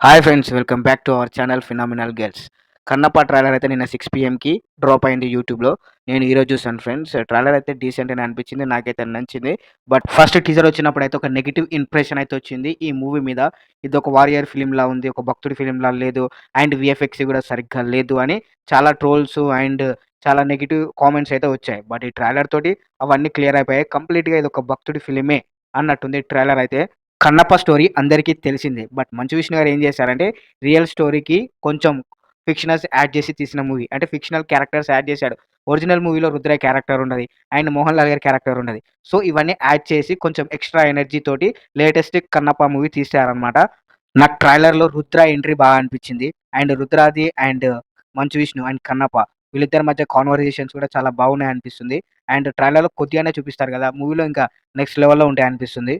Hi friends, welcome back to our channel phenomenal girls. Kannappa trailer అయితే నిన్న 6 PMకి drop అయింది యూట్యూబ్‌లో. నేను ఈరోజు చూసాను ఫ్రెండ్స్. ట్రైలర్ అయితే డీసెంట్ అని అనిపించింది. నాకైతే నచ్చింది. బట్ ఫస్ట్ టీజర్ వచ్చినప్పుడైతే ఒక నెగెటివ్ ఇంప్రెషన్ అయితే వచ్చింది ఈ మూవీ మీద. ఇదొక వారియర్ ఫిల్మ్‌లా ఉంది. ఒక భక్తుడి ఫిల్మ్‌లా లేదు. అండ్ వీఎఫ్ఎక్స్ కూడా సరిగ్గా లేదు అని చాలా ట్రోల్స్ అండ్ చాలా నెగెటివ్ కామెంట్స్ అయితే వచ్చాయి. బట్ ఈ ట్రైలర్ తోటి అవన్నీ క్లియర్ అయిపోయాయి. కంప్లీట్‌గా ఇదొక భక్తుడి ఫిల్మే అన్నట్టుంది ట్రైలర్ అయితే. కన్నప్ప స్టోరీ అందరికీ తెలిసిందే. బట్ మంచు విష్ణు గారు ఏం చేశారంటే, రియల్ స్టోరీకి కొంచెం ఫిక్షనల్స్ యాడ్ చేసి తీసిన మూవీ. అంటే ఫిక్షనల్ క్యారెక్టర్స్ యాడ్ చేశాడు. ఒరిజినల్ మూవీలో రుద్రయ్య క్యారెక్టర్ ఉన్నది. అండ్ మోహన్ లాల్ గారి క్యారెక్టర్ ఉన్నది. సో, ఇవన్నీ యాడ్ చేసి కొంచెం ఎక్స్‌ట్రా ఎనర్జీ తోటి లేటెస్ట్ కన్నప్ప మూవీ తీశారనమాట. నాకు ట్రైలర్‌లో రుద్ర ఎంట్రీ బాగా అనిపించింది. And రుద్రాది and Manchu Vishnu and Kannappa వీళ్ళిద్దరి మధ్య కాన్వర్జేషన్స్ కూడా చాలా బాగున్నాయి అనిపిస్తుంది. అండ్ ట్రైలర్‌లో కొద్దిగానే చూపిస్తారు కదా! మూవీలో ఇంకా నెక్స్ట్ లెవెల్‌లో ఉంటాయి అనిపిస్తుంది.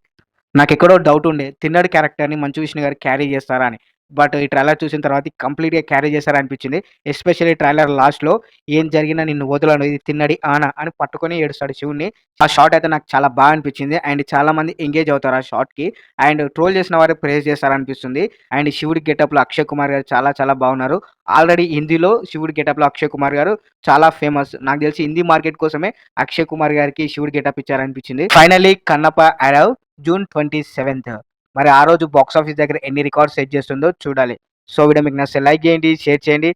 నాకెక్కడో డౌట్ ఉండే. 'తిన్నడి' క్యారెక్టర్‌ని మంచు విష్ణు గారు క్యారీ చేస్తారా అని. బట్ ఈ ట్రైలర్ చూసిన తర్వాత కంప్లీట్‌గా క్యారీ చేశారనిపించింది. ఎస్పెషల్లీ ట్రైలర్ లాస్ట్‌లో "ఏం జరిగినా నిన్ను వదలను ఇది తిన్నడి ఆన" అని పట్టుకొని ఏడుస్తాడు శివుడిని. ఆ షాట్ అయితే నాకు చాలా బా అనిపించింది. అండ్ చాలామంది ఎంగేజ్ అవుతారు ఆ షాట్‌కి. అండ్ ట్రోల్ చేసిన వారు ప్రైజ్ చేస్తారనిపిస్తుంది. అండ్ శివుడి గెటప్‌లో అక్షయ్ కుమార్ గారు చాలా చాలా బాగున్నారు. ఆల్రెడీ హిందీలో శివుడి గెటప్‌లో అక్షయ్ కుమార్ గారు చాలా ఫేమస్. నాకు తెలిసి హిందీ మార్కెట్ కోసమే అక్షయ్ కుమార్ గారికి శివుడి గెటప్ ఇచ్చారనిపించింది. ఫైనల్లీ కన్నప్ప అరైవ్ జూన్ 27థ్. మరి ఆ రోజు బాక్స్ ఆఫీస్ దగ్గర ఎన్ని రికార్డ్స్ సెట్ చేస్తుందో చూడాలి. సో, వీడియో మీకు నచ్చితే లైక్ చేయండి, షేర్ చేయండి,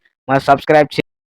సబ్స్క్రైబ్